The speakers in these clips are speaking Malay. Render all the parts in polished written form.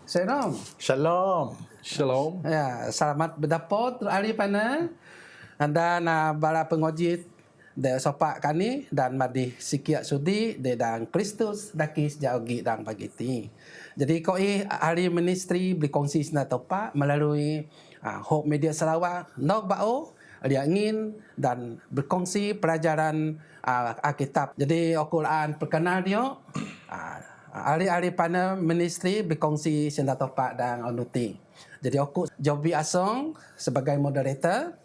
Shalom. Shalom. Shalom. Ya, selamat berdapat hari pana. Anda na bara pengojit de sopak kani dan madi sikiat sudi de dang Kristus dakis jaugi dang pagiti. Jadi koi hari ministry berkongsi sena topak melalui Hope Media Sarawak nok bao dia ingin dan berkongsi pelajaran Alkitab. Jadi Al-Quran perkenal dia hari-hari pana ministry berkongsi senda topak dan onuti. Jadi aku Jobi Asong sebagai moderator.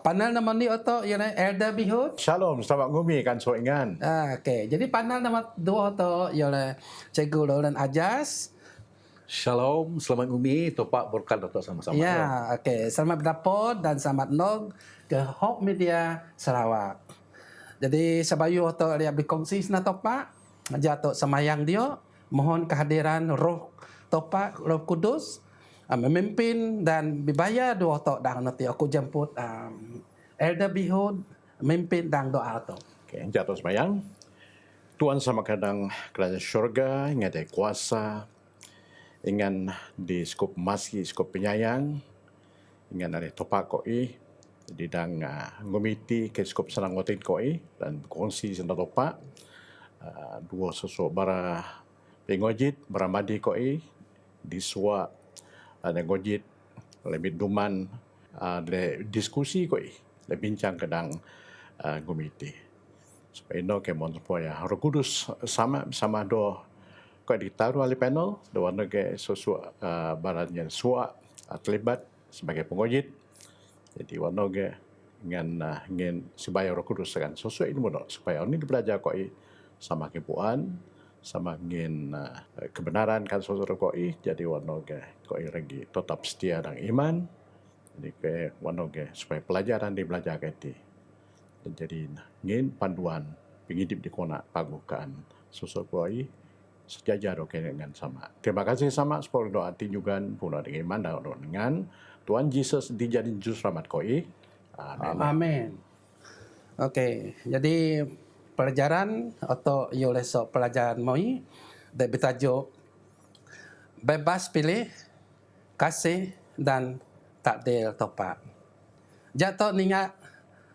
Panel nama ni oto ialah Elder Bihut. Shalom, selamat ngumi kan soingan. Okey, jadi panel nama dua oto ialah Cikgu Lauren Ajas. Shalom, selamat umi, topak berkat datuk sama-sama. Ya, okey. Selamat berdapat dan selamat nog ke Hope Media Sarawak. Jadi sebayu oto dia berkongsi sena topak, jatuh semayang dia, mohon kehadiran Roh Topak, Roh Kudus memimpin dan bibaya dua otok dan nanti aku jemput Elder Bihud memimpin dan doa otok. Okay, jatuh sembahyang. Tuhan sama kadang kerajaan syurga, ingat ada kuasa, ingat di skup masih, skup penyayang, ingat ada topak koi, di dang ngomiti ke skup senang ngotin koi, dan kongsi senang topak, dua sosok bara pengojit, bara madi koi, di suak, ada ngojit, lebih duman, le diskusi koi, le bincang kadang ngomiti. Supaya no ke mon supaya Roh Kudus sama do ko ditaruh oleh panel do warna ke sosok barannya suak terlibat sebagai pengojit. Jadi warna ke ingin supaya Roh Kudus kan sosok ini mono supaya ini belajar koi sama kepuan sama ingin kebenaran kan sosok koi jadi warna ke koi lagi tetap setia dan iman. Jadi ke warna ke supaya pelajaran dia belajar ke jadi ingin panduan penghidup di kona pagukan sosok koi sejajar dengan sama. Terima kasih sama sepuluh doa tinjukan puno dengan iman dan dengan Tuhan Yesus dijadiin juru selamat koi. Amin. Okey, jadi pelajaran atau yoleso pelajaran moi dari bertajuk bebas pilih, kasih dan takdir topak. Jatuh ningat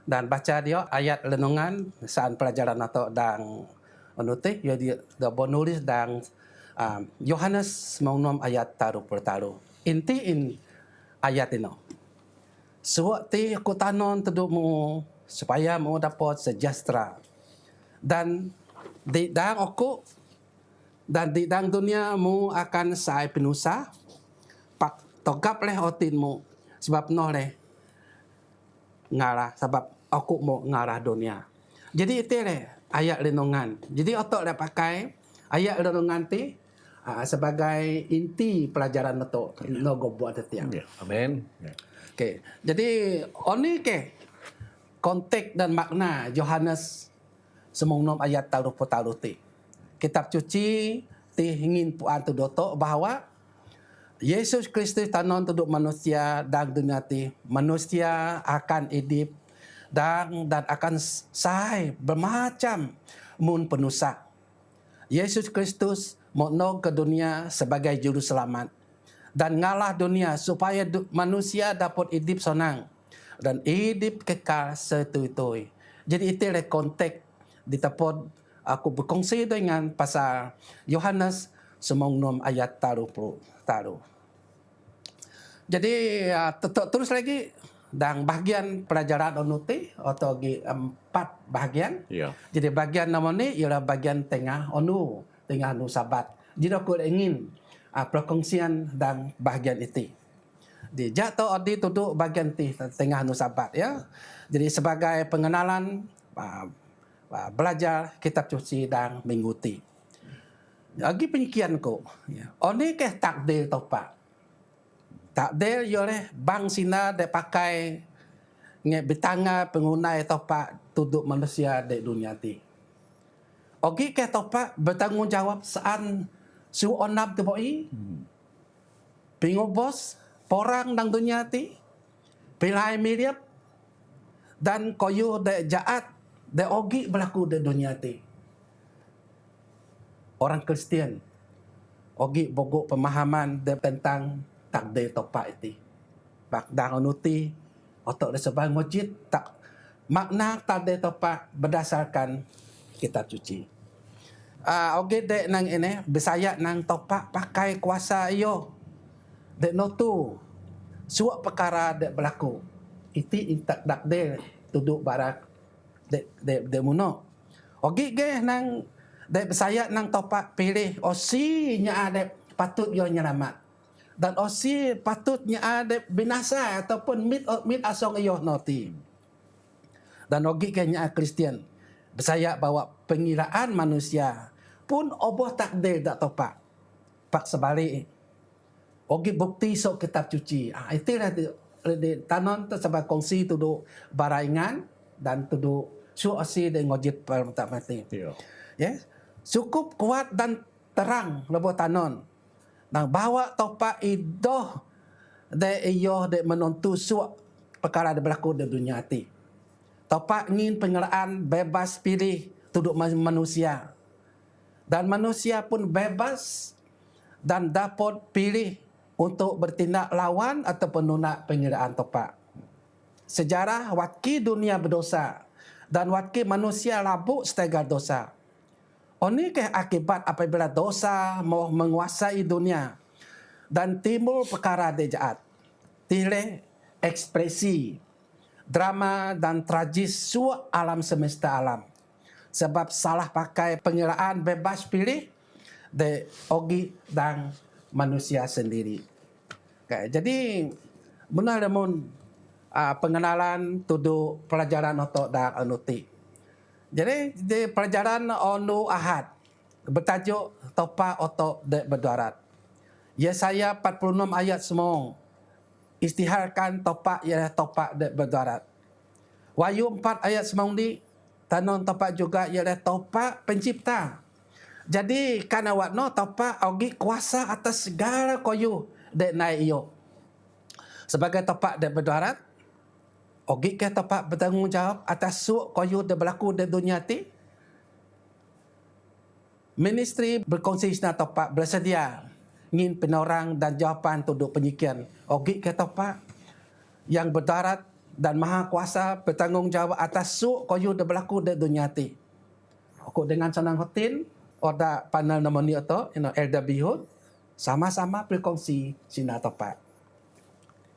dan baca dia ayat renungan saat pelajaran atau dan onuti jadi dia menulis dan Yohanes mengenam ayat taruh pertaruh. Inti ayat ini. Sewaktu aku tanon tedukmu supaya mu dapat sejahtera dan di dalam aku dan di dalam dunia mu akan saya penusa pak togap leh otinmu sebab noleh ngarah sebab aku mau ngarah dunia. Jadi itu ayat renungan. Jadi otak dah pakai ayat renungan ti sebagai inti pelajaran itu nogo buat setiap. Amin. Okey. Jadi oni ke konteks dan makna Yohanes semongnom ayat taruh ti. Kitab suci ti ingin puan tu dotok bahawa Yesus Kristus tanon tuduk manusia dan dunia ti manusia akan hidup dan akan sai bermacam mun penusa. Yesus Kristus mau ke dunia sebagai juru selamat dan ngalah dunia supaya manusia dapat hidup senang dan hidup kekal setui-tui. Jadi itu konteks di tempat aku berkongsi dengan pasal Yohanes semongnom ayat taruh. Jadi terus lagi dan bahagian pelajaran onuti atau 4 bahagian. Ya. Jadi bahagian nama ni ialah bahagian tengah anu sabat. Jadi aku ingin perkongsian dan bahagian itu. Di jatuh odi tuduk bahagian tengah anu sabat ya. Jadi sebagai pengenalan belajar kitab suci dan mengikuti. Lagi penyikianku. Ya. Oni ke takdir topak. Takdir oleh bang sina de pakai nge betanga pengunai topak tuduk manusia di dunia ti. Ogi ke topak bertanggungjawab saan su onam tu boi. Pingobos porang dang dunia ti. Pilai miriap dan koyu de jaat de ogi berlaku di dunia ti. Orang Kristian ogi bogok pemahaman tentang takdir topak itu. Pak dang onuti otok disebut ngojit tak makna takdir topak berdasarkan kitab suci. Ogi dek nang ini Bisaya nang topak pakai kuasa iyo. Dek notu suak perkara dek berlaku. Iti intak takdir tuduk barak dek muno. Ogi ge nang dek Bisaya nang topak pilih osi nya ada patut yo nyelamat. Dan osi patutnya ada binasa ataupun mit asong iyo noti. Dan ogi ge nya Kristian. Bisaya bawa pengiraan manusia pun oboh takdir dak topak. Pak sebalik. Ogi bukti sok kitab suci. Itulah di tanon tu sebab kongsi tuduk baraingan dan tuduk suasi dengan ngojit permata mati. Ya. Cukup kuat dan terang lebo tanon. Nang bawa topak idoh de iyo de menontu suak perkara de berlaku di dunia ti. Topak ingin pengelaan bebas pilih tuduk manusia. Dan manusia pun bebas dan dapat pilih untuk bertindak lawan ataupun nolak pengelaan topak. Sejarah wakil dunia berdosa dan wakil manusia labuk setega dosa. Ini ke akibat apabila dosa mau menguasai dunia dan timbul perkara jahat. Tileh ekspresi, drama dan tragis suak alam semesta alam. Sebab salah pakai pengelaan bebas pilih de ogi dan manusia sendiri. Okay, jadi benar lemun pengenalan tuduk pelajaran otok dak anuti. Jadi di pelajaran onu Ahad bertajuk topak otok dek berdarat. Yesaya 46 ayat semong istiharkan topak ialah topak dek berdarat. Wahyu 4 ayat semong di tanon topak juga ialah topak pencipta. Jadi kan awak no topak ogi kuasa atas segala koyu dek naik iyo. Sebagai topak dek berdarat, ogi ke topak bertanggungjawab atas suak koyu dek berlaku di dunia ti. Ministry berkongsi sena topak bersedia ingin penorang dan jawapan tuduk penyikian. Ogi ke topak yang berdarat dan maha kuasa bertanggungjawab atas suak koyu dek berlaku di dunia ti. Aku dengan senang hotin oda panel nombor ni atau Elder Bihud sama-sama berkongsi sina topak.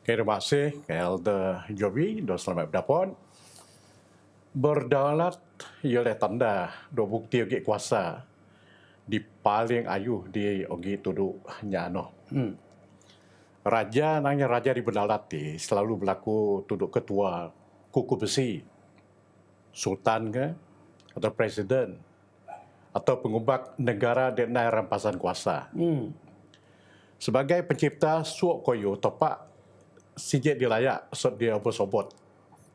Terima kasih Elder Jovi, dan selamat berdapat. Berdaulat ialah tanda do bukti ogi kuasa di paling ayuh di ogi tuduk nyano. Raja nangnya raja di berdaulat selalu berlaku tuduk ketua kuku besi, sultan ke atau presiden atau pengubah negara dengan rampasan kuasa. Sebagai pencipta suak koyo topak sijik dilayak dia bersobot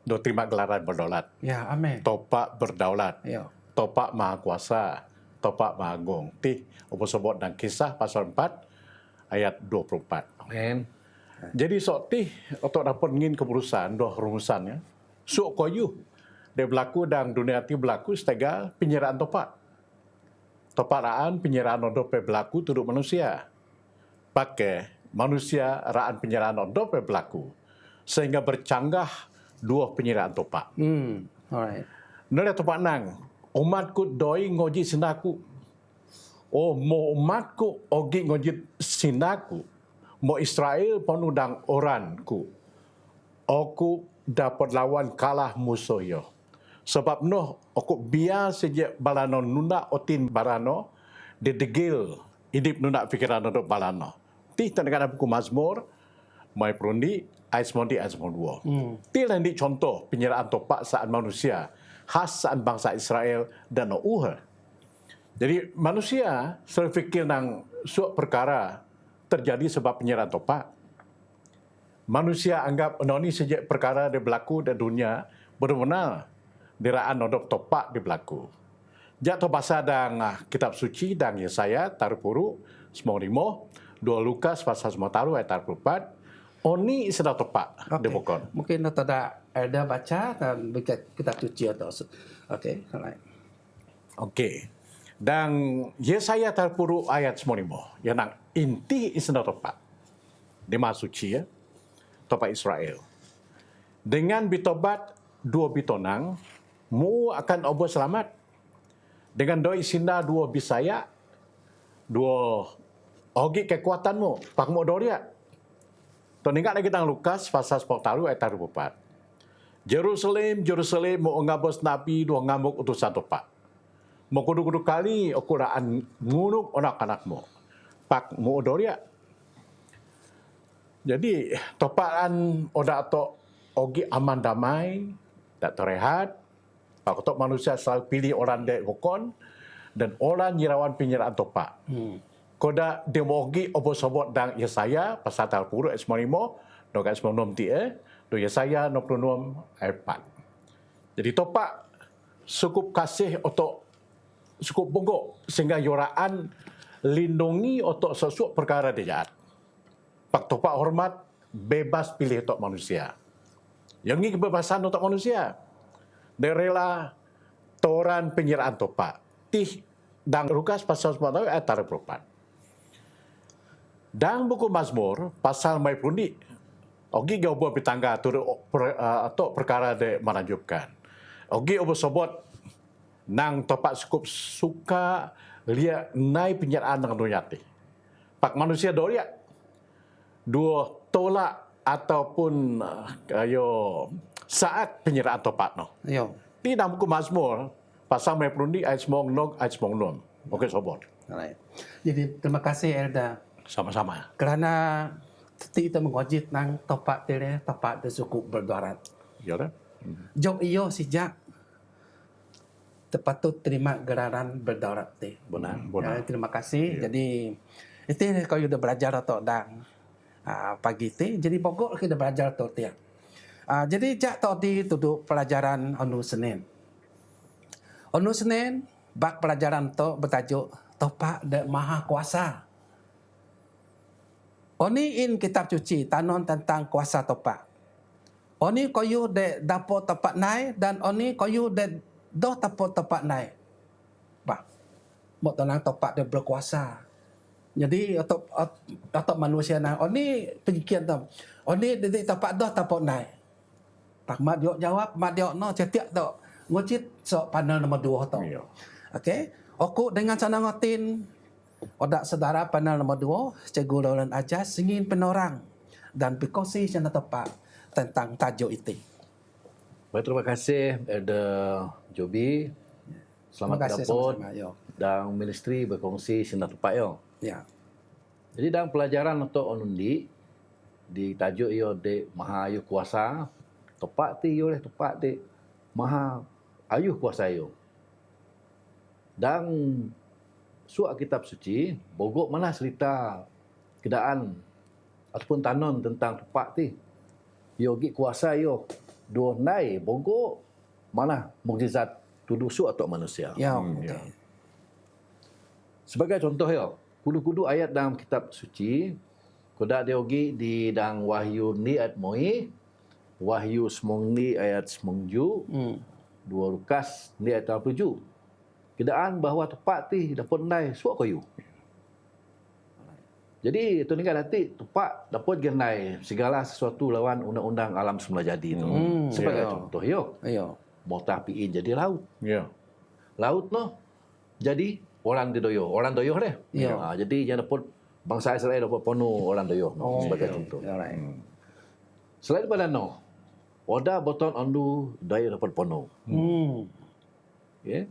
do terima gelaran berdaulat. Ya, amin. Topak berdaulat. Ya. Topak maha kuasa, topak maha agung. Ti bersobot dan kisah pasal 4 ayat 24. Amen. Jadi sok ti otok dapat ngin keputusan doh rumusannya. Suak koyo dia berlaku dan dunia ti berlaku setega penyerahan topak. Topak raan penyerahan odope berlaku tuduk manusia. Pakai manusia raan penyerahan odope berlaku. Sehingga bercanggah dua penyerahan topak. Alright. Nolak topak nang. Umatku doi ngoji sinaku. Oh, mo umatku ogi ngoji sinaku. Mo Israel penudang oranku. Aku dapat lawan kalah musuh yo. Sebab noh aku biar sejak balano nunda otin barano degil idip nunda pikiran untuk balano. Ti tanda buku Mazmur mai perundi ayat 9 ayat 10. Ti landik contoh penyeraan topak saat manusia khas saat bangsa Israel dan Uha. Jadi manusia selalu fikir nang suatu perkara terjadi sebab penyeraan topak. Manusia anggap ini sejak perkara dia berlaku di dunia benar-benar diraan nodok topak di berlaku. Jatuh bahasa dan kitab suci dan Yesaya tarupuru semua limo 2 Lukas pasal semua taruh ayat 44. Oni sedang topak di bokon. Mungkin ada baca dan kitab suci atau okey, alright. Okey. Dan Yesaya 30 ayat 95 yang nang inti isna topak di masuci ya topak Israel. Dengan bitobat dua bitonang mu akan obo selamat. Dengan doi isina dua bisaya dua ogi kekuatanmu pak mo doria. To ningat lagi tang Lukas pasal 10 ayat 24. Jerusalem, Jerusalem mo ngabos nabi dua ngamuk utusan topak. Mo kudu-kudu kali okuraan ngunuk anak-anakmu. Pak mo doria. Jadi topaan oda to ogi aman damai, tak terehat. Pak tok manusia selalu pilih orang dek hukon dan orang nyirawan penyeraan topak. Koda demogi obo-sobot dan Yesaya pasal 30 ayat 95 doa 96 tie do Yesaya 96 ayat 4. Jadi topak cukup kasih otok cukup bogok sehingga yoraan lindungi otok sesuatu perkara dia jahat. Pak topak hormat bebas pilih otok manusia. Yang ini kebebasan otok manusia. Dia rela toran penyeraan topak. Tih dan Lukas pasal 10 ayat 34. Dan buku Mazmur pasal mai pundi ogi gau buat pitangga turut atau perkara de menakjubkan. Ogi obo sobot nang topak cukup suka lihat nai penyeraan dengan dunia ti. Pak manusia doria dua tolak ataupun ayo saat penyeraan topak no. Yo. Di dalam buku Mazmur pasal mai pundi ayat 96 ayat 96. Oke sobot. Alright. Jadi terima kasih Elda. Sama-sama. Kerana kita mengojit nang topak tele topak de cukup berdoarat. Ya dah. Jok iyo sejak terpatut terima gelaran berdoarat teh. Benar. Terima kasih. Ya. Jadi itu kau sudah belajar atau dang pagi teh. Jadi pokok kita belajar atau tiap. Jadi jak tadi duduk pelajaran onu Senin. Onu Senin bak pelajaran to bertajuk topak de maha kuasa. Oni in kitab suci tanon tentang kuasa topak. Oni koyu de dapo topak nai dan oni koyu de do tapo topak nai. Bah. Mo tenang topak de berkuasa. Jadi atau manusia nang oni penyikian tu. Oni de topak do tapo nai. Pak mat yo jawab mat yo no cetiak tu. Ngocit so panel nombor 2 tu. Okey. Oku dengan sana ngotin odak saudara panel nombor 2, Cikgu Lauren Ajas ingin penorang dan berkongsi secara tepat tentang tajuk itu. Baik, terima kasih Elder Joby. Selamat Terima kasih dapat sama-sama, yo. dan ministry berkongsi sinar tepat yo. Ya. Jadi dalam pelajaran untuk onundi di tajuk yo de maha ayu kuasa, tepat ti yo tepat de maha ayu kuasa yo. Dan suak kitab suci, bogok mana cerita kedaan ataupun tanon tentang tepak ti. Yogi kuasa yo. Dua nai bogok mana mukjizat tuduh suak atau manusia. Ya. Ya. Okay. Sebagai contoh yo, kudu-kudu ayat dalam kitab suci, kodak diogi di dalam Wahyu ni ayat moi, Wahyu semong ni ayat semongju, dua Lukas ni ayat 37. Kedaan bahawa tepat ti dapat nai suak kayu. Jadi tu ni kan nanti tepat dapat genai segala sesuatu lawan undang-undang alam semula jadi tu. Sebagai ya. contoh yo, Ayo. mota piin jadi laut. Ya. Laut no jadi orang didoyo, orang doyo deh. Ya. Jadi yang dapat bangsa Israel dapat penuh orang doyo no, sebagai contoh. Alright. Selain daripada no, oda boton andu doyo dapat penuh. Okay.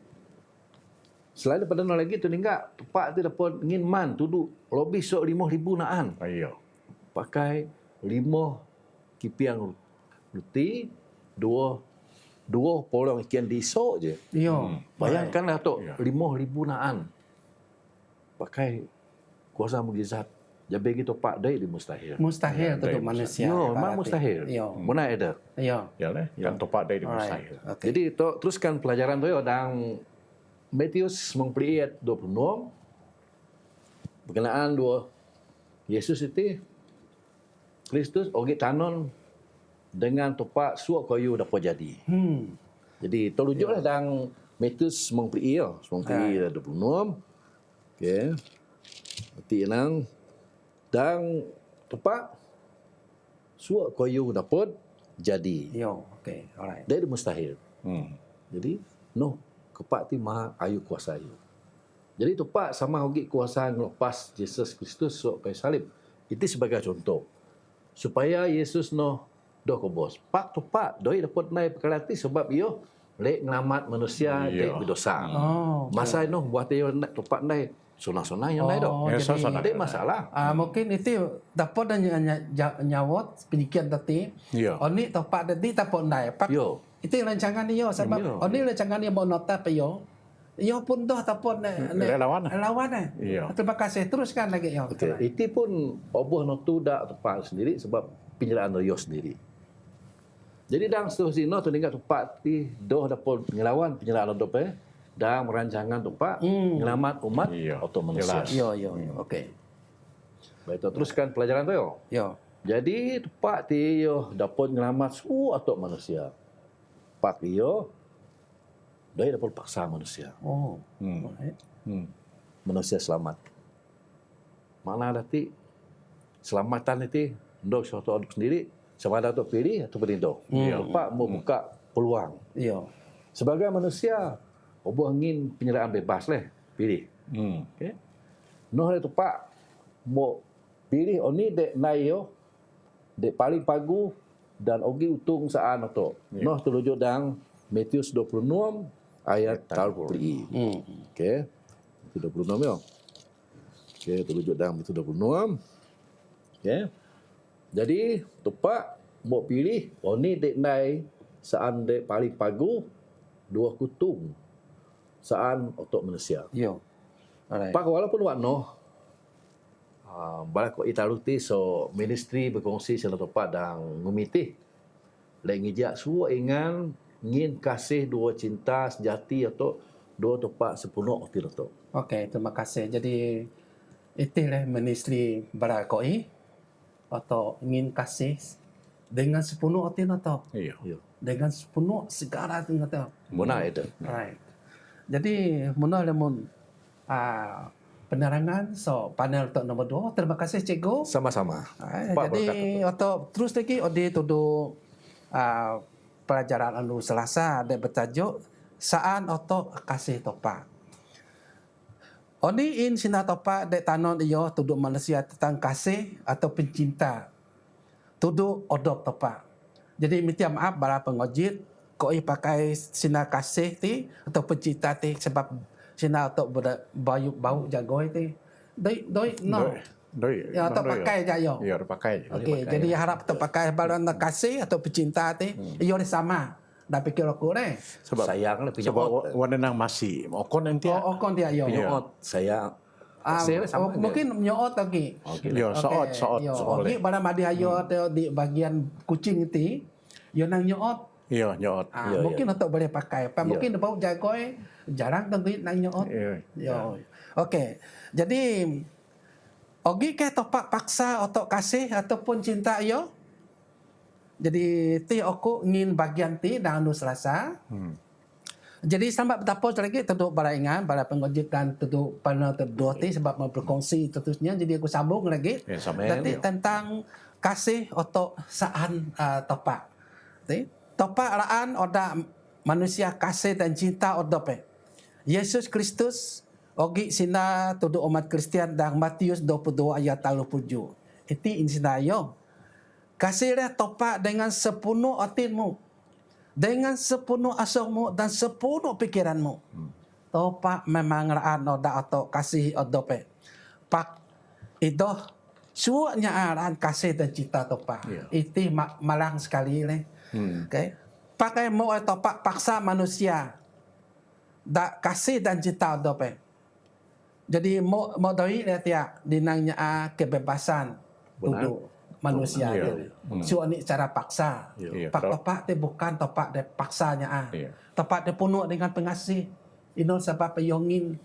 Selain daripada no lagi tu ninggak tepat tu dapat ngin man tudu lebih sok 5,000 naan. Ayo. Pakai 5 kipiang roti, dua polong ikan disok je. Yo. Bayangkanlah tu Ya. 5,000 naan. Pakai kuasa mukjizat. Jadi gitu Pak Dai di mustahil. Mustahil Ya, untuk dari manusia. Yo, ibaratnya. memang mustahil. Yo. Mana ada? Yo. Ya lah. Kan topak dari Alright. mustahil. Okay. Jadi to, teruskan pelajaran tu yo dan Matius mengpeli ayat 26 berkenaan dua Yesus itu Kristus ogi tanon dengan topak suak kayu dapat jadi. Jadi tolujuklah dan Matius semang peri yo, semang peri 26. Okey. Berarti nang dan tepat suak koyu dapat jadi. Yo, okay, alright. Dia mustahil. Hmm. Jadi noh kepak ti maha ayu kuasa ayu. Jadi tepat sama hogi kuasa ngelepas Yesus Kristus suak kayu salib. Itu sebagai contoh. Supaya Yesus noh doh kobos. Pak tepat doi dapat naik perkara ti sebab iyo lek ngelamat manusia dek berdosa. Oh, Masa noh buat iyo tepat naik sunah-sunah yang naik doh. Ya, jadi Ada masalah. mungkin itu dapat dan nyawat penyikian tadi. Ya. Oni tepat tadi dapat naik. Pak, Yo. itu rancangan dia sebab Yo. oni rancangan dia mau nota pe yo. Yo pun dah dapat Relawan. Relawan. Iya. Terima kasih teruskan lagi yo. Okey, itu pun oboh notu dak tepat sendiri sebab penjelaan yo sendiri. Jadi dang seterusnya tu tinggal tepat ti doh dapat ngelawan penjelaan do pe dan merancangan tepat ngelamat umat Iya, atau manusia. jelas. Yo. Okey. Baik, tu teruskan pelajaran tu yo. Yo. Jadi tepat ti yo dapat ngelamat su atau manusia. Pak yo dia dapat paksa manusia. Oh. Hmm. Alright. Hmm. Manusia selamat. Mana ada ti selamatan itu dok suatu aduk sendiri sama ada tu pilih atau berindo. Pak mau buka peluang. Yo. Sebagai manusia, obo ingin penyertaan bebas leh pilih. Hmm. Okey. Noh itu Pak mau pilih oni dek nayo dek paling pagu dan ogi utung saan atau. Noh terlujuk dang Matius 26 ayat 30. Okey. Itu 26 yo. Okey, terlujuk dang itu 26. Okey. Jadi, tepat mau pilih oni dek nai saan dek paling pagu dua kutung saan untuk manusia. Yo. Alright. Pak walaupun wakno bala ko italuti so ministry berkongsi sila tepat dan ngumiti lek ngijak suwa ingan ngin kasih dua cinta sejati atau dua tepat sepenuh otir to. Okey, terima kasih. Jadi itulah ministry Barakoi atau ingin kasih dengan sepenuh hati atau Iya. Ya. dengan sepenuh segala hati atau. Bona itu. Right. Jadi mula lemon penerangan so panel untuk nombor 2. Terima kasih cikgu. Sama-sama. Pak Jadi atau terus lagi ode tudu pelajaran anu Selasa ada bertajuk saan atau kasih topak. Oni in sina topak dek tanon iyo tudu manusia tentang kasih atau pencinta. Tudu odop topak. Jadi minta maaf bara pengojit koi pakai sina kasih ti atau pencinta ti sebab sina atau bau jagoi ti. Doi no. Doi. Ya atau pakai aja yo. Iya, pakai. Okey, jadi harap terpakai balan kasih atau pencinta ti, iyo sama. Dah fikir aku ni. Sebab sayang lah Sebab pinjot. wana nang masih okon nanti. Oh, kon dia yo. Pinjot sayang. Saya sama dia. Mungkin nyoot lagi. Yo, soot. Okey, pada madi ayo di bagian kucing ti, yo nang nyoot. Iya, nyot. Ya, Mungkin untuk boleh pakai. Mungkin bau jagoi jarang tentu nang nyoot. Iya. Yo. Okey. Jadi ogi ke topak paksa atau kasih ataupun cinta yo. Jadi ti aku ingin bagian ti dan anu Selasa. Jadi sampai betapa lagi tentu para ingat, para pengojek dan tentu panel terdua ti sebab mau berkongsi terusnya. Jadi aku sambung lagi. Ya, sambung. Nanti tentang kasih atau saan topak. Topak raan oda manusia kasih dan cinta odope. Yesus Kristus ogi sina tudu umat Kristian dan Matius 22 ayat 37. Itu insina yo. Kasihlah topak dengan sepenuh hatimu, dengan sepenuh asangmu dan sepenuh pikiranmu. Topak memang raan oda atau kasih odope. Pak itu suanya raan kasih dan cinta topak. Itu malang sekali le. Okay. Pakai mau topak paksa manusia. Dak kasih dan cinta odope. Jadi mau doi dia dinangnya kebebasan duduk manusia. Suami cara paksa. Pak topak dia bukan topak dia paksanya. Topak dia penuh dengan pengasih. Ini sebab peyongin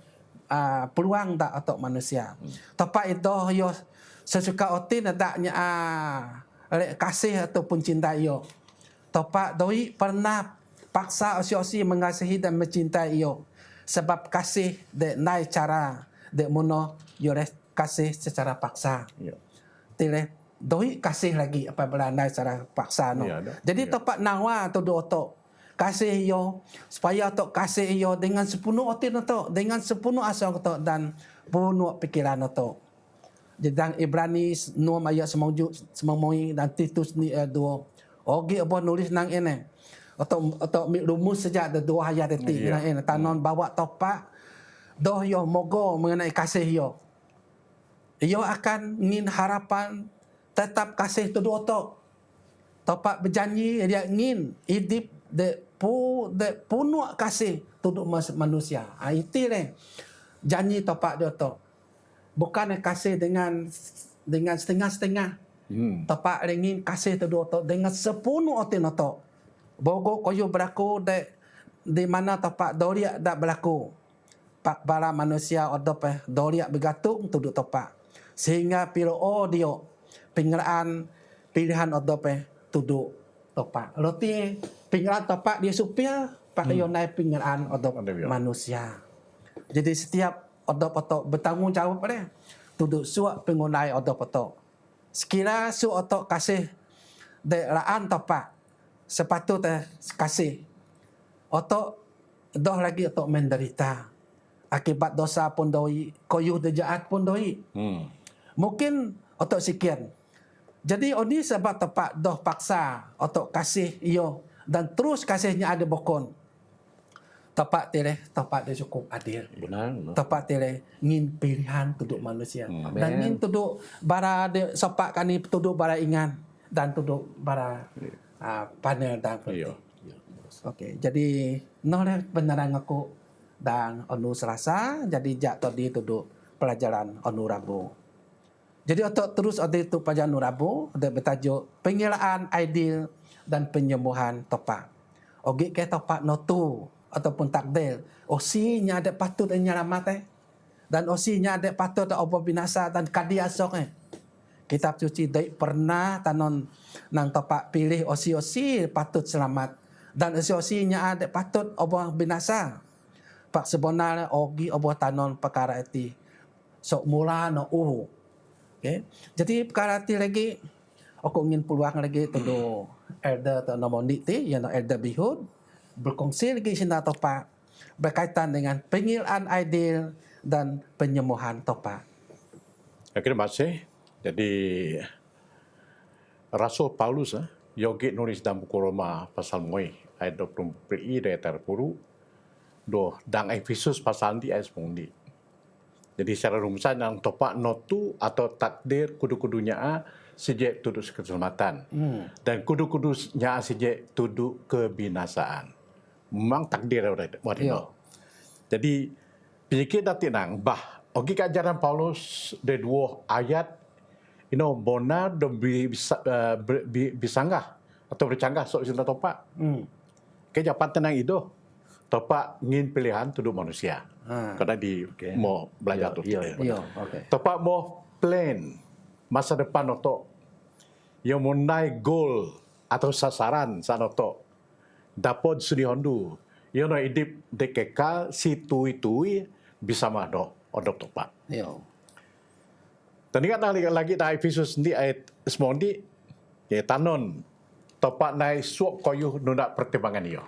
peluang tak untuk manusia. Topak itu yo sesuka otin adanya kasih ataupun cinta yo. Topak doi pernah paksa osi-osi mengasihi dan mencintai iyo. Sebab kasih dek nai cara dek muno yore kasih secara paksa. Ya. Tile doi kasih lagi apabila nai secara paksa no. Ya, dah. Jadi topak nawa tu do otok kasih iyo supaya otok kasih iyo dengan sepenuh hati otok, dengan sepenuh asa otok dan penuh pikiran otok. Jadi Ibrani 6 ayat 9 dan Titus ni 2. Ogi apa nulis nang ini. Atau rumus sejak ada 2 ayat itu nang ini. Tanon bawa topak doh yo mogo mengenai kasih yo. Yo akan ingin harapan tetap kasih tu otok. Topak berjanji dia ingin hidup de penuh kasih tuduk manusia. Itu le janji topak dia otok. Bukan kasih dengan setengah-setengah. Topak ingin kasih tu otok dengan sepenuh hati otok. Bogo koyo berlaku di mana topak doriak dak berlaku. Pak para manusia odop doriak bergantung tuduk topak. Sehingga pilo dia pengeraan pilihan odop tuduk topak. Loti pengeraan topak dia supaya pakai naik pengeraan odop manusia. Jadi setiap odop otok bertanggungjawab pada tuduk suak pengunai odop otok. Sekira su otok kasih de raan topak sepatutnya kasih otok doh lagi otok menderita akibat dosa pun doi koyuh dejaat pun doi. Mungkin otok sekian. Jadi oni sebab topak doh paksa otok kasih iyo dan terus kasihnya ada bokon. Topak dia cukup adil. Benar. Topak tile ngin pilihan tuduk manusia. Dan ngin tuduk bara de sopak kani tuduk bara ingan dan tuduk bara panel dan Iya. Okey, jadi noleh beneran aku dan onu Selasa jadi jak tadi tuduk pelajaran onu Rabu. Jadi otak terus ada itu pelajaran onu Rabu ada bertajuk pengelaan ideal dan penyembuhan topak. Ogi ke topak notu ataupun takdir. Osinya ada patut nyelamat dan osinya ada patut apa binasa dan kadi asok Kitab suci dai pernah tanon nang topak pilih osi-osi patut selamat dan osi-osinya ada patut apa binasa. Pak sebenarnya ogi apa tanon perkara itu. Sok mula no Okay. Jadi perkara itu lagi aku ingin peluang lagi tu elder atau nomonik ti yang elder bihud berkongsi lagi sina topak berkaitan dengan pengilaan ideal dan penyembuhan topak. Terima kasih. Jadi Rasul Paulus yogi nulis dalam buku Roma pasal moi ayat 20 dari terpuru do dang Efesus pasal di ayat 10. Jadi secara rumusan yang topak notu atau takdir kudu-kudunya sejak tuduk keselamatan dan kudu-kudunya sejak tuduk kebinasaan. Memang takdir ada. Jadi pikir dati nang bah ogi ajaran Paulus de 2 ayat bonar dan bisanggah atau bercanggah sok sila topak. Kejapan tenang itu topak ngin pilihan tuduk manusia. Karena mau belajar tu. Topak mau plan masa depan otok yang mau naik goal atau sasaran saat otok dapat sudi hondu. Yang nak hidup dekekal si tui bisa mado odok topak. Dan ingat lagi dari Efesus ni ayat 9 tanon topak naik suap koyuh nunda pertimbangan iyo.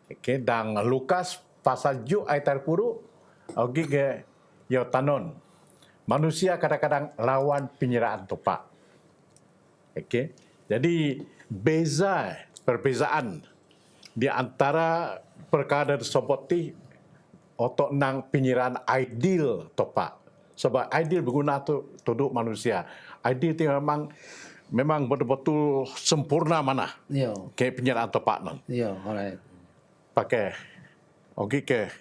Okay, dan Lukas pasal 7 ayat 10 ogi ke yo tanon manusia kadang-kadang lawan penyeraan topak. Okay. Jadi perbezaan di antara perkara tersebut ti otok nang penyeraan ideal topak. Sebab ideal berguna untuk manusia. Ideal itu memang betul-betul sempurna mana. Kayak penyeraan topak non. Alright. Pakai ke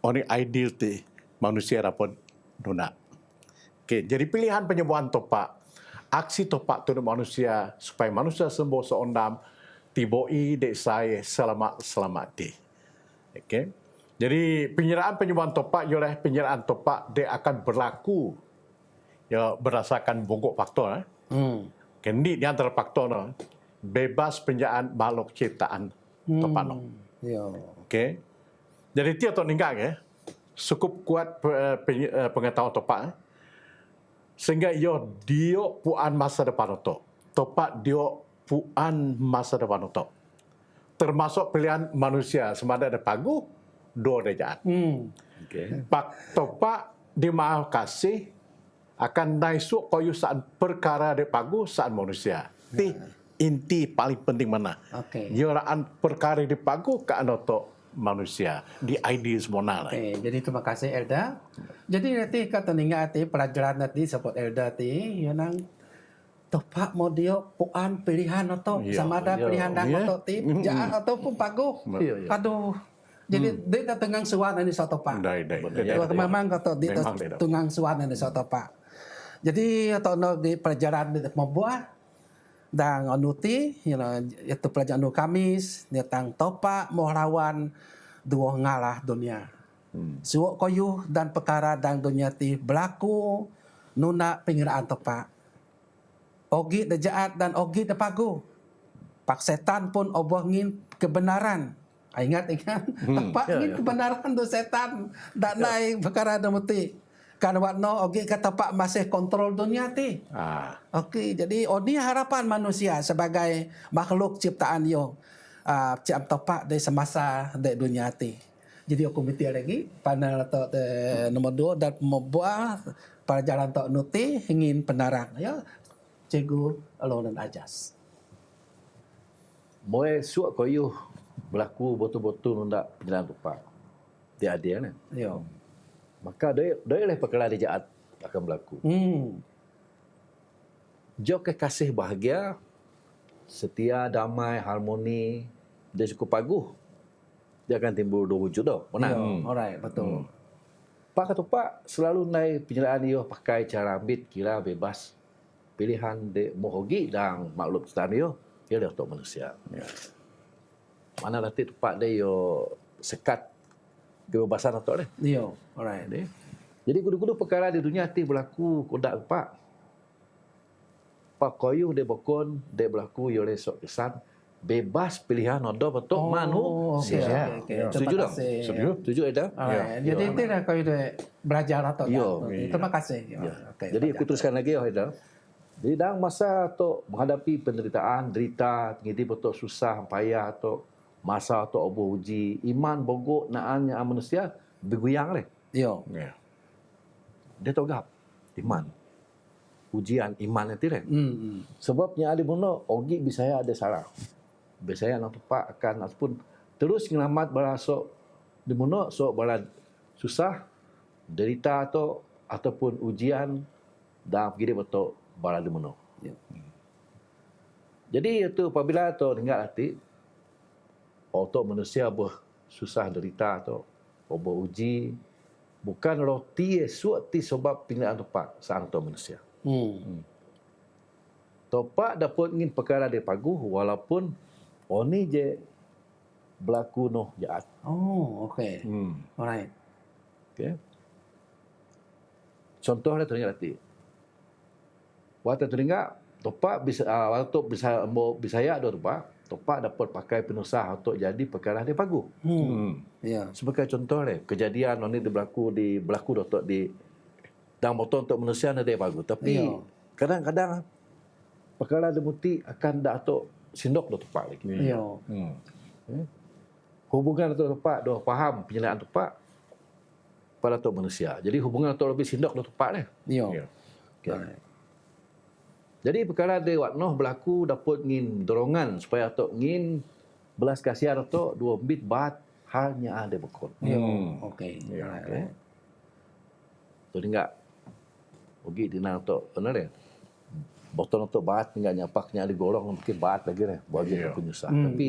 orang ideal tu manusia dapat dona. Okay, jadi pilihan penyembuhan topak, aksi topak tu manusia supaya manusia sembuh seondam tiboi dek saya selamat ti. Okay. Jadi penyembuhan topak ialah penyeraan topak dia akan berlaku ya berdasarkan bongkok faktor. Kendi di antara faktor bebas penyeraan makhluk ciptaan topak no. Yo. Okey. Jadi dia tok ninggak ke cukup kuat pengetahuan topak sehingga dia puan masa depan tok. Topak dia puan masa depan tok. Termasuk pilihan manusia semada ada pagu dua derajat. Okey. Pak topak di maaf kasih akan naisuk koyu saan perkara de pagu saan manusia. Ti inti paling penting mana? Okey. Yoraan perkara di pagu ke anoto manusia di ID semua lah. Okey, jadi terima kasih Elda. Jadi nanti kata ningat pelajaran nanti support Elda yang nang topak mau dia puan pilihan atau Ya, sama ada ya, pilihan dan ya. atau tip jangan ataupun pagu. Ya, ya. Aduh. Jadi dia tak tengah suan ini satu pak. Dai. Memang kata dia Memang dia. tengah suan ini satu pak. Jadi atau di pelajaran membuat dan anuti itu pelajaran anu Kamis tentang topak mau lawan dua ngalah dunia. Suwak koyuh dan perkara dan dunia ti berlaku nuna pengiraan topak. Ogi de jaat dan ogi de pagu. Pak setan pun obongin kebenaran. Ingat. Pak ingin kebenaran tu setan. Tak naik perkara de muti. Kan wakno ogi kata Pak masih kontrol dunia ti. Okey, jadi ini harapan manusia sebagai makhluk ciptaan yo. Ciptaan topak dari semasa dari dunia ti. Jadi aku minta lagi panel atau nombor 2 dan membuat pelajaran tok nuti ingin penarang ya. Cikgu Alon dan Ajas. Moe suak koyuh berlaku betul-betul ndak penjalan topak. Dia ada kan. Yo. Maka dia lah perkara dia jahat akan berlaku. Jo kekasih bahagia, setia, damai, harmoni, dia cukup paguh. Dia akan timbul dua wujud dah. Benar? Alright, betul. Pak Ketupak selalu naik penjelaan dia pakai cara ambit, kira bebas. Pilihan de mohogi dan makhluk setan dia, dia dah untuk manusia. Mana nanti tupak dia yo sekat kebebasan atau dia. Yo, alright. Jadi kudu-kudu perkara di dunia ti berlaku kodak pak. Pak koyuh dia bokon, dia berlaku yo lesok kesan bebas pilihan ada betul manusia. Setuju tak? Setuju Eda? Jadi itu dah kau belajar atau Yo. terima kasih. Jadi aku teruskan lagi Eda. Jadi dalam masa tu menghadapi penderitaan, derita, tinggi betul susah, payah atau masa atau obuh uji, iman bogok naannya manusia bergoyang leh. Yo. Dia togap iman. Ujian iman itu leh. Sebabnya ada bunuh ogi bisaya ada salah. Bisaya nak tepat akan ataupun terus ngelamat berasok di bunuh sok bala susah, derita atau ataupun ujian dan begini betul bala di bunuh. Jadi itu apabila tu dengar hati untuk manusia susah derita atau uji bukan roti suatu sebab pilihan tepat sang tu manusia. Topak dapat ingin perkara dia paguh walaupun oni je berlaku noh jahat. Oh, okey. Alright. Okay. Contoh dia teringat hati. Waktu teringat topak bisa waktu bisa ya ada topak dapat pakai penusah untuk jadi perkara dia paguh. Ya. Sebagai contoh le, kejadian oni berlaku doktor di dan motor untuk manusia dia bagus. Tapi kadang-kadang perkara demuti akan dak atok sindok do tepat lagi. Ya. Hubungan atau tepat do faham penjelaan tepat pada atok manusia. Jadi hubungan atau lebih sindok do tepat le. Ya. Okay. Jadi perkara dia waknoh berlaku dapat ngin dorongan supaya atok ngin belas kasihan atok dua bit bat halnya ada bekon. Ya. Okey. Alright. Tu enggak Ogi di nang tok benar ya. Botol untuk bahat tinggal nyapaknya di golong mungkin bahat lagi deh bagi penyusah. Tapi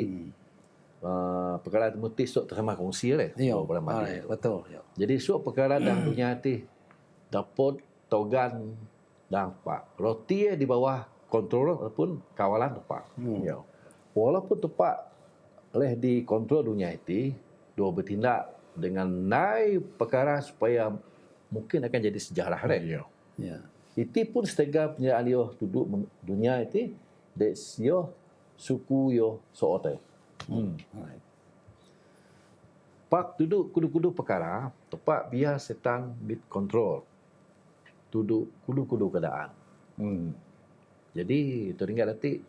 perkara mutis sok terima kongsi le. Betul. Jadi sok perkara dan dunia ti dapat togan dan pak. Roti di bawah kontrol ataupun kawalan tepat. Walaupun tepat oleh di kontrol dunia itu dua bertindak dengan naik perkara supaya mungkin akan jadi sejarah le. Ya. Itu pun setega penyalaan yo duduk dunia itu dek yo suku yo soote. Alright. Pak duduk kudu-kudu perkara, tepat biar setan bit kontrol. Duduk kudu-kudu keadaan. Jadi, teringat nanti,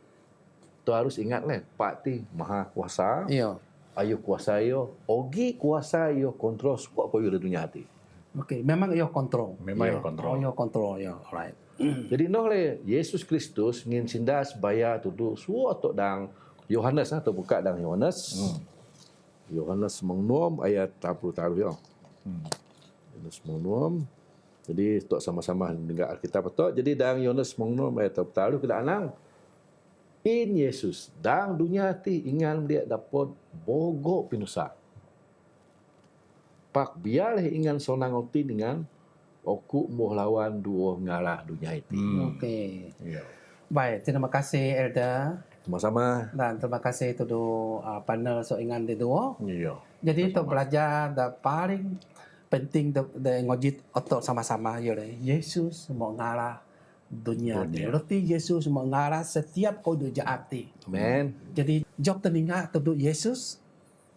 tu harus ingat lah, Pak ti maha kuasa, Iyo. ayo kuasa yo, ogi kuasa yo kontrol semua koyo di dunia hati. Okey, memang iyo kontrol. Memang iyo Iyo. kontrol. Oh, iyo kontrol, iyo. Alright. Jadi noh le Yesus Kristus ngin sindas baya tudu suo tok dang Yohanes atau buka dang Yohanes. Yohanes menguam ayat 30 yo. Yohanes menguam. Jadi tok sama-sama dengar Alkitab tok. Jadi dang Yohanes menguam ayat 30 kita anang. In Yesus dang dunia ti ingan dia dapat bogo pinusa. Pak biarlah ingan sonang oti dengan oku mau lawan dua ngalah dunia itu. Okey. Iya. Baik, terima kasih Elda Sama-sama. dan terima kasih tudu panel so ingan di dua. Iya. Jadi untuk belajar the paling penting de ngojit otok sama-sama ya le. Yesus mau ngarah dunia. Roti Yesus mau ngarah setiap kode jaati. Amen. Jadi jok teninga tudu Yesus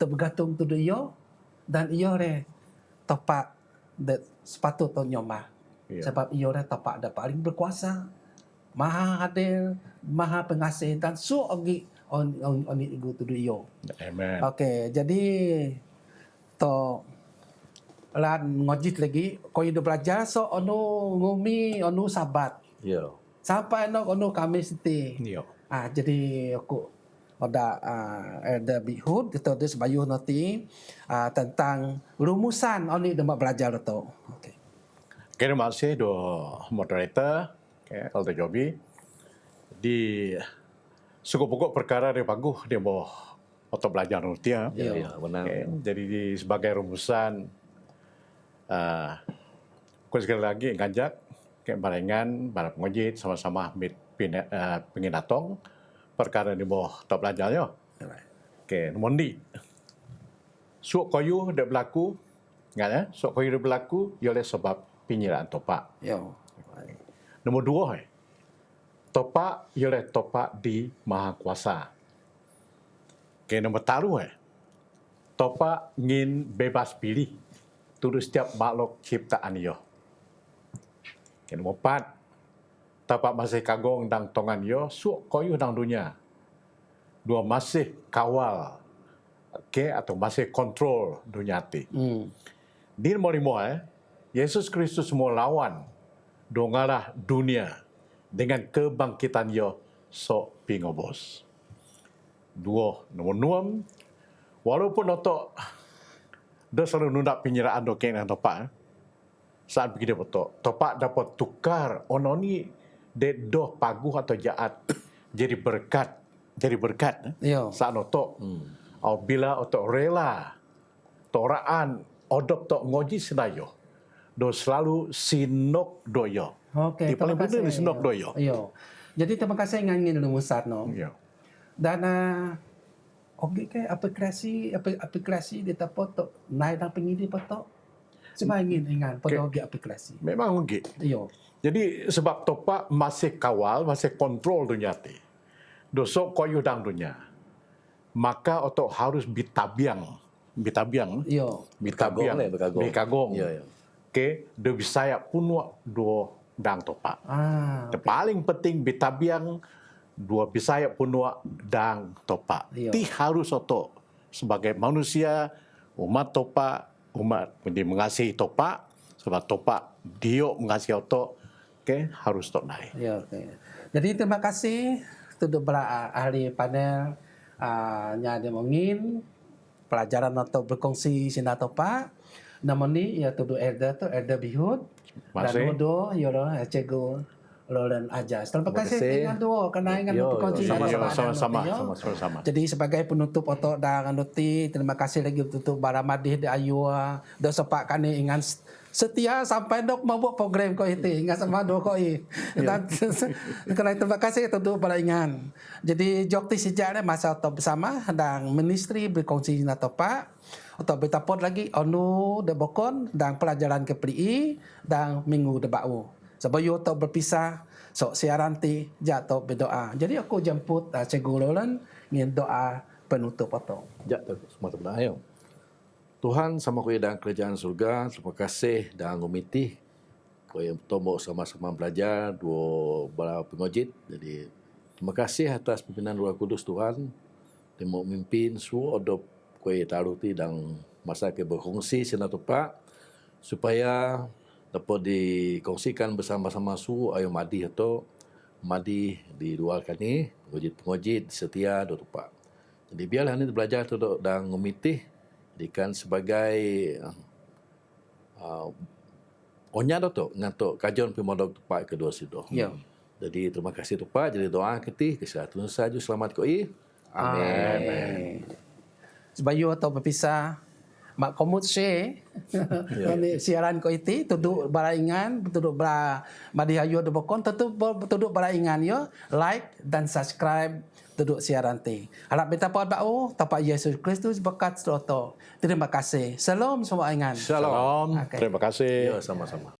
terbergantung tudu iyo dan iyo le tepat de sepatut to nyoma. Iya. Sebab iyo le tepat ada paling berkuasa. Maha adil, maha pengasih dan su ogi on igu tudu iyo. Amen. Okey, jadi to lan ngojit lagi ko hidup belajar so onu ngumi onu sabat. Ya. Sampai no onu kami siti. Iya. Jadi aku ada ada bihud itu des bayuh nanti tentang rumusan oni demak belajar tu. Okey. Terima kasih do moderator, Elder Joby. Di pokok perkara dia bagus dia mau atau belajar nanti ya. Ya, benar. Okay. Jadi di sebagai rumusan, aku sekali lagi ngajak ke barengan, para pengojit sama-sama ambil penginatong perkara di bawah top belajarnya. Okay, mondi. Suak kayu dah berlaku, nggak ya? Suak kayu dah berlaku, oleh sebab penyiraan topak. Yo. Nombor dua, topak oleh topak di Maha Kuasa. Okay, nombor taruh, topak ingin bebas pilih turut setiap makhluk ciptaan ia. Okay, nombor empat, topak masih kagong dan tongan ia, suak kayu dan dunia. Dua masih kawal, okay, atau masih kontrol dunia hati. Di nomor lima, Yesus Kristus mau lawan dongalah dunia dengan kebangkitan ia sok pingobos. Dua, nomor enam, walaupun otok dia selalu nunda penyeraan doken dan topak, saat begini betul, topak dapat tukar ononi dedoh paguh atau jahat jadi berkat. Yo. Saat otok, bila otok rela, toraan, odok tok ngoji sedayo, do selalu sinok doyo. Okey, Di paling penting di sinok doyo. Yo. Jadi terima kasih ngangin rumusan no. Ya. Dan okey ke aplikasi dia dapat tok naik dan pengidi patok. Cuma ingin ingat pada okey aplikasi. Memang begitu. Yo. Jadi sebab topak masih kawal, masih kontrol dunia ti. Dosok koyu dang dunia. Maka otok harus bitabiang. Yo. Berkagong. Berkagong. Ya, ya. Ke do bisaya punwa do dang topak. Okay. Paling penting bitabiang dua bisaya punwa dang topak. Iya. Ti harus otok sebagai manusia umat topak, umat mengasihi topak sebab topak dia mengasihi otok, ke harus tok naik. Ya, okey. Jadi terima kasih tuduh ahli panel nya mungkin pelajaran atau berkongsi sinatopa. Nama ni ya tuduh Elder Bihud dan Masih. Modo ya Cikgu Roland Ajas. Terima kasih dengan dua kerana ingat Yo, berkongsi sama-sama. Jadi sebagai penutup otok dan nuti, terima kasih lagi untuk Baramadih di Ayua. Dah sepak kani ingat setia sampai dok mabuk program kau itu. Ingat sama dok kau ini. Dan kerana terima kasih tentu pada ingat. Jadi jokti sejak masa otok bersama dan ministry berkongsi natopa. Atau betapot lagi onu de bokon dan pelajaran ke PLI dan minggu de bau. Sebab you tau berpisah, so siaran ti jatuh berdoa. Jadi aku jemput Cikgu Roland ingin doa penutup atau. Ya, semua benar ayo. Tuhan sama kau dalam kerajaan surga, terima kasih dan ngumiti kau yang tombok sama-sama belajar dua bala pengojit. Jadi terima kasih atas pimpinan Roh Kudus Tuhan yang mau memimpin semua odop kau taruh ti dan masa ke berkongsi sina tepat supaya dapat dikongsikan bersama-sama su ayo madi atau madi di luar kani pengojit setia do tepat. Jadi biarlah ni belajar tu dan ngumiti jadikan sebagai onya tu ngatuk kajian pimodok tepat kedua sido. Ya. Jadi terima kasih tepat. Jadi doa kita kesehatan saja selamat koi. Amin. Sebayu atau berpisah mak komut share ni siaran ko iti tuduk baraingan tuduk bara madihayu de bokon tuduk baraingan yo like dan subscribe tuduk siaran ti harap beta pod bau tapak Yesus Kristus berkat sedoto terima kasih shalom semua ingan Shalom. Okey. Terima kasih. Ya, sama-sama.